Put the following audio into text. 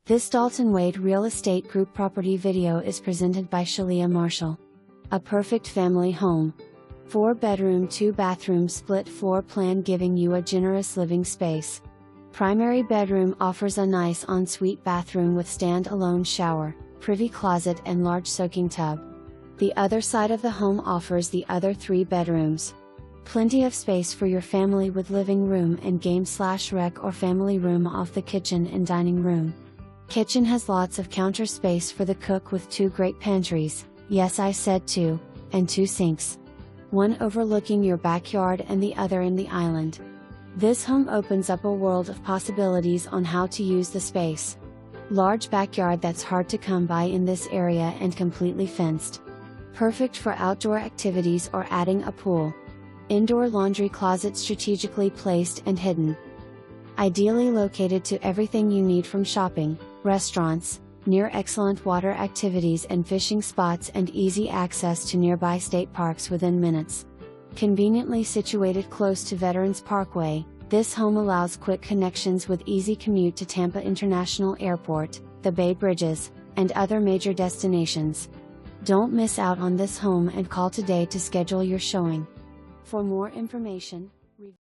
This Dalton Wade Real Estate Group property video is presented by Shalia Marshall. A perfect family home. 4-bedroom 2-bathroom split floor plan giving you a generous living space. Primary bedroom offers a nice ensuite bathroom with stand-alone shower, privy closet and large soaking tub. The other side of the home offers the other 3 bedrooms. Plenty of space for your family with living room and game/rec or family room off the kitchen and dining room. Kitchen has lots of counter space for the cook with 2 great pantries, yes I said 2, and 2 sinks. One overlooking your backyard and the other in the island. This home opens up a world of possibilities on how to use the space. Large backyard that's hard to come by in this area and completely fenced. Perfect for outdoor activities or adding a pool. Indoor laundry closet strategically placed and hidden. Ideally located to everything you need from shopping, restaurants, near excellent water activities and fishing spots and easy access to nearby state parks within minutes. Conveniently situated close to Veterans Parkway, this home allows quick connections with easy commute to Tampa International Airport, the Bay Bridges, and other major destinations. Don't miss out on this home and call today to schedule your showing. For more information,